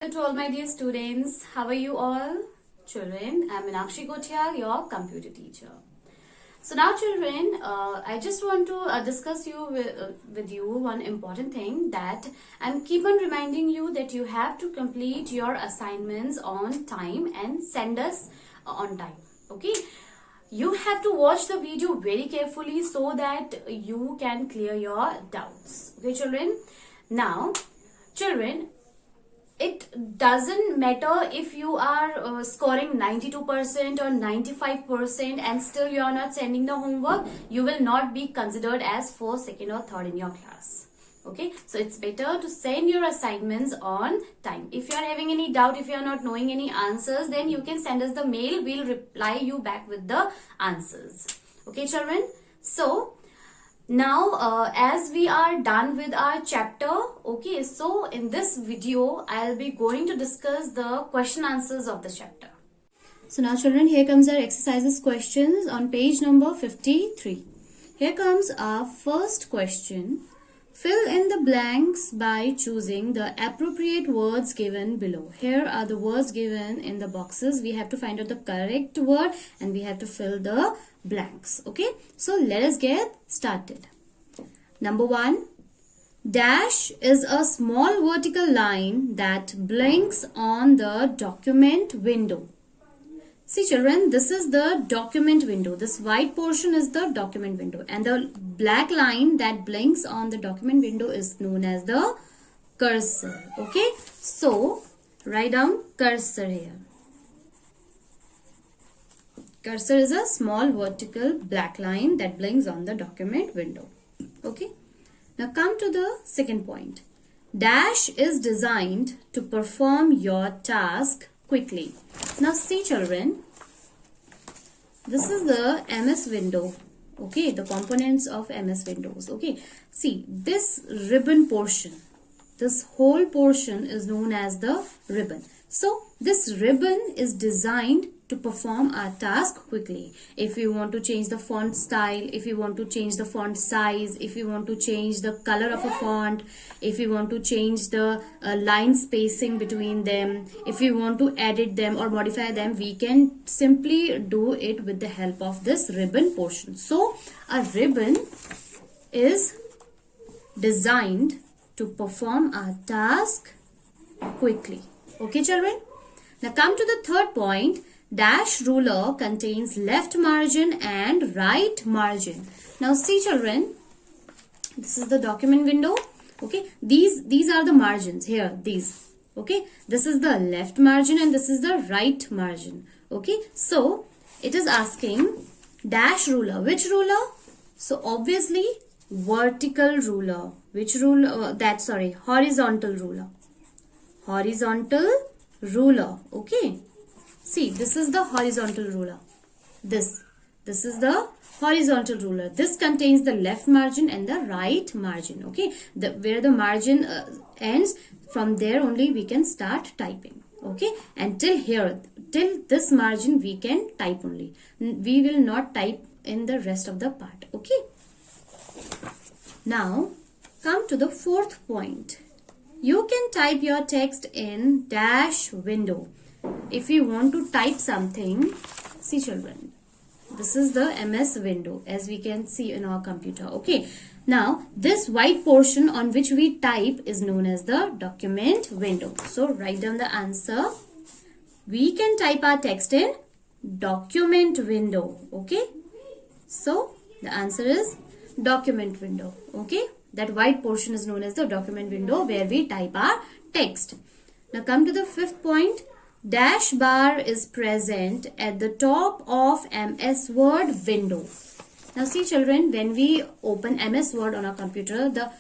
Hello to all my dear students. How are you all? Children, I'm Meenakshi Kothiyal, your computer teacher. So now children, I just want to discuss with you one important thing that I'm keep on reminding you that you have to complete your assignments on time and send us on time. Okay? You have to watch the video very carefully so that you can clear your doubts. Okay children? Now, children, it doesn't matter if you are scoring 92% or 95% and still you are not sending the homework, you will not be considered as first, second or third in your class. Okay, so it's better to send your assignments on time. If you are having any doubt, if you are not knowing any answers, then you can send us the mail. We'll reply you back with the answers. Okay children, so now as we are done with our chapter, okay, so in this video I'll be going to discuss the question answers of the chapter. So now children, here comes our exercises questions on page number 53. Here comes our first question. Fill in the blanks by choosing the appropriate words given below. Here are the words given in the boxes. We have to find out the correct word and we have to fill the blanks. Okay, so let us get started. Number 1. Dash is a small vertical line that blinks on the document window. See children, this is the document window. This white portion is the document window and the black line that blinks on the document window is known as the cursor. Okay, so write down cursor here. Cursor is a small vertical black line that blinks on the document window. Okay, now come to the second point. Dash is designed to perform your task quickly. Now see children, this is the MS window. Okay, the components of MS Windows. Okay, see this ribbon portion, this whole portion is known as the ribbon. So this ribbon is designed to perform our task quickly. If you want to change the font style, if you want to change the font size, if you want to change the color of a font, if you want to change the line spacing between them, if you want to edit them or modify them, we can simply do it with the help of this ribbon portion. So a ribbon is designed to perform our task quickly. Okay children, now come to the third point. Dash ruler contains left margin and right margin. Now see children, this is the document window. Okay, these are the margins here, these. Okay, this is the left margin and this is the right margin. Okay, so it is asking dash ruler. Which ruler? So obviously vertical ruler. Which ruler? Horizontal ruler. Horizontal ruler. Okay. See, this is the horizontal ruler. This is the horizontal ruler. This contains the left margin and the right margin. Okay, where the margin ends, from there only we can start typing. Okay, and till this margin we can type only. We will not type in the rest of the part. Okay. Now come to the fourth point. You can type your text in dash window. If you want to type something, see children, this is the MS window as we can see in our computer. Okay, now this white portion on which we type is known as the document window. So write down the answer. We can type our text in document window. Okay, so the answer is document window. Okay, that white portion is known as the document window where we type our text. Now come to the fifth point. Dash bar is present at the top of MS Word window. Now see children, when we open MS Word on our computer, the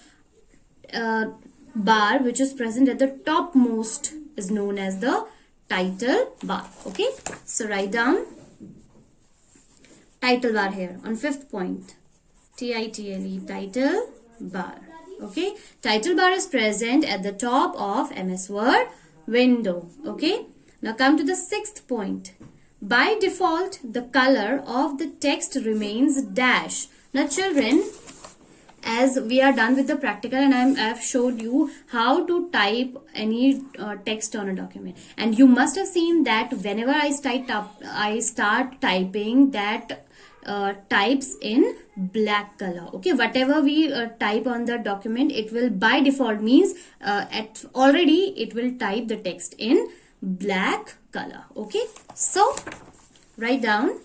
bar which is present at the topmost is known as the title bar. Okay, so write down title bar here on fifth point. TITLE, title bar. Okay, title bar is present at the top of MS Word window. Okay, now come to the sixth point. By default, the color of the text remains dash. Now children, as we are done with the practical and I've showed you how to type any text on a document, and you must have seen that whenever I start typing that types in black color. Okay, whatever we type on the document, it will by default means already it will type the text in black color. Okay, so write down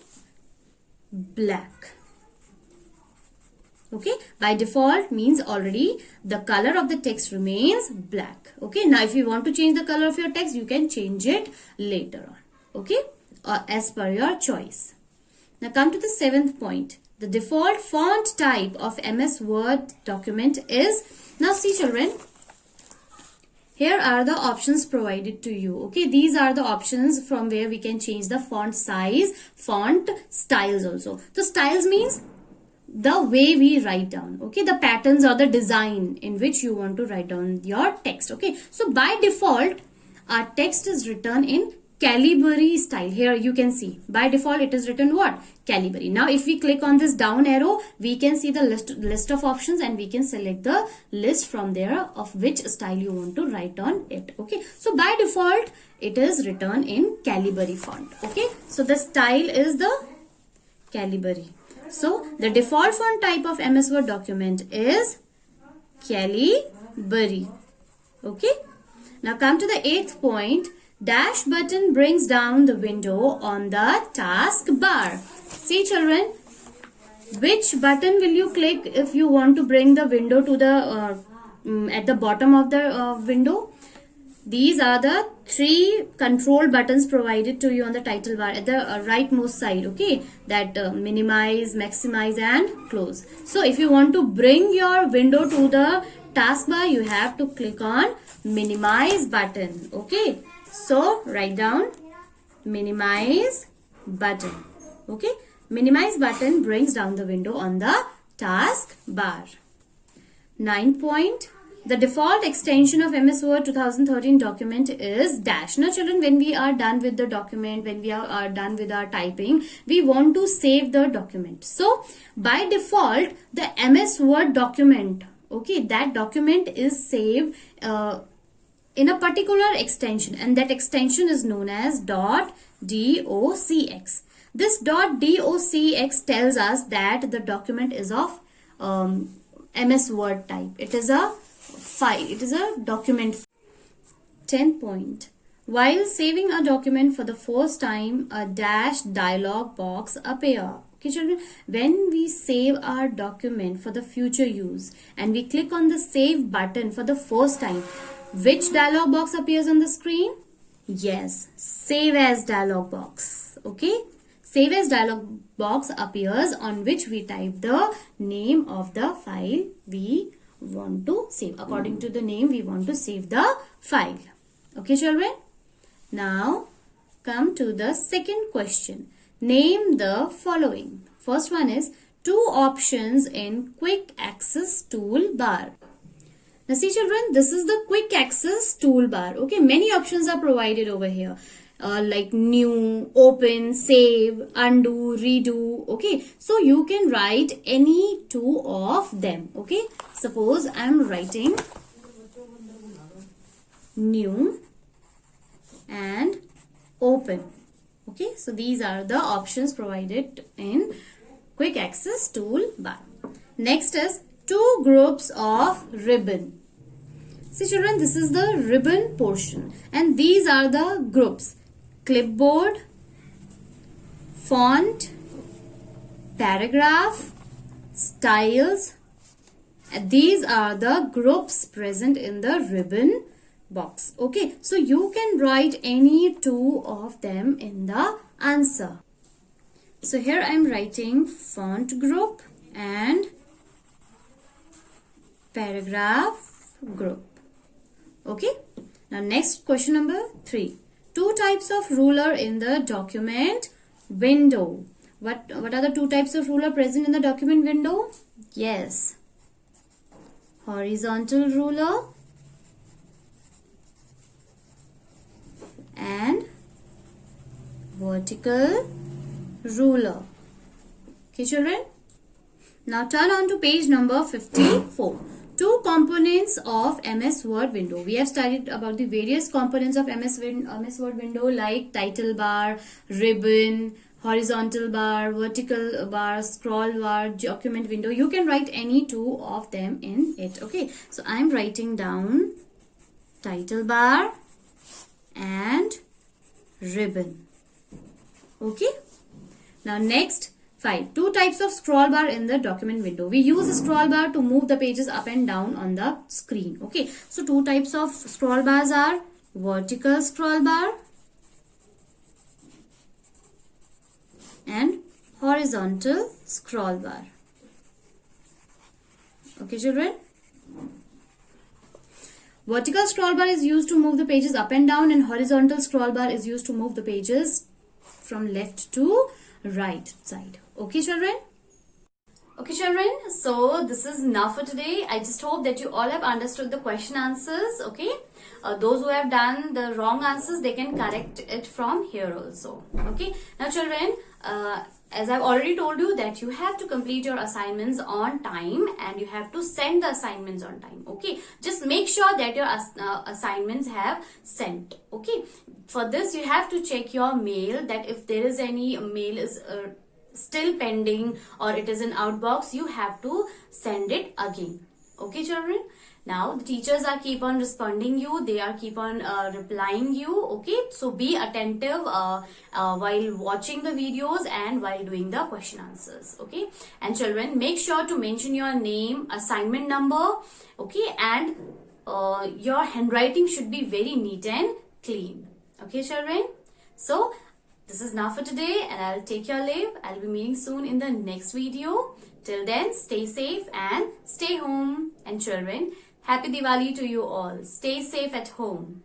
black. Okay, by default means already the color of the text remains black. Okay, now if you want to change the color of your text, you can change it later on. Okay, as per your choice. Now come to the 7th point. The default font type of MS Word document is, now see children, here are the options provided to you. Okay, these are the options from where we can change the font size, font styles also. The styles means the way we write down. Okay, the patterns or the design in which you want to write down your text. Okay, so by default our text is written in Calibri style. Here you can see by default it is written what? Calibri. Now if we click on this down arrow, we can see the list of options and we can select the list from there of which style you want to write on it. Okay, so by default it is written in Calibri font. Okay, so the style is the Calibri. So the default font type of MS Word document is Calibri. Okay, now come to the 8th point. Dash button brings down the window on the task bar. See children, which button will you click if you want to bring the window to the at the bottom of the window? These are the 3 control buttons provided to you on the title bar at the rightmost side. Okay, that minimize, maximize and close. So if you want to bring your window to the taskbar, you have to click on minimize button. Okay, so write down minimize button. Okay, minimize button brings down the window on the task bar. 9th point. The default extension of MS Word 2013 document is dash. Now children, when we are done with the document, when we are done with our typing, we want to save the document. So by default, the MS Word document, okay, that document is saved in a particular extension, and that extension is known as .docx. This .docx tells us that the document is of MS Word type. It is a file, it is a document. 10th point. While saving a document for the first time, a dash dialog box appears. Okay children, when we save our document for the future use and we click on the save button for the first time, which dialog box appears on the screen? Yes, save as dialog box. Okay, save as dialog box appears on which we type the name of the file we want to save. According to the name we want to save the file. Okay children, now come to the second question. Name the following. First one is 2 options in quick access toolbar. Now see children, this is the quick access toolbar. Okay, many options are provided over here. Like new, open, save, undo, redo. Okay, so you can write any 2 of them. Okay, suppose I am writing new and open. Okay, so these are the options provided in quick access toolbar. Next is 2 groups of ribbon. See children, this is the ribbon portion and these are the groups: clipboard, font, paragraph, styles. These are the groups present in the ribbon box. Okay, so you can write any 2 of them in the answer. So here I am writing font group and paragraph group. Okay, now next question number 3. 2 types of ruler in the document window. What are the 2 types of ruler present in the document window? Yes, horizontal ruler and vertical ruler. Okay children, Now turn on to page number 54. Two components of MS Word window. We have studied about the various components of MS Word window like title bar, ribbon, horizontal bar, vertical bar, scroll bar, document window. You can write any two of them in it. Okay, so I am writing down title bar and ribbon. Okay, now next, 5. Two types of scroll bar in the document window. We use a scroll bar to move the pages up and down on the screen. Okay, so two types of scroll bars are vertical scroll bar and horizontal scroll bar. Okay, children? Vertical scroll bar is used to move the pages up and down, and horizontal scroll bar is used to move the pages from left to right side. Okay, children? Okay, children, so this is enough for today. I just hope that you all have understood the question answers. Okay, those who have done the wrong answers, they can correct it from here also. Okay, now children, as I've already told you that you have to complete your assignments on time and you have to send the assignments on time. Okay, just make sure that your assignments have sent. Okay, for this you have to check your mail, that if there is any mail is still pending or it is in outbox, you have to send it again. Okay, children? Now the teachers are keep on responding you, they are keep on replying you. Okay, so be attentive while watching the videos and while doing the question answers. Okay, and children, make sure to mention your name, assignment number. Okay, and your handwriting should be very neat and clean. Okay, children? So this is now for today and I'll take your leave. I'll be meeting soon in the next video. Till then, stay safe and stay home. And children, Happy Diwali to you all. Stay safe at home.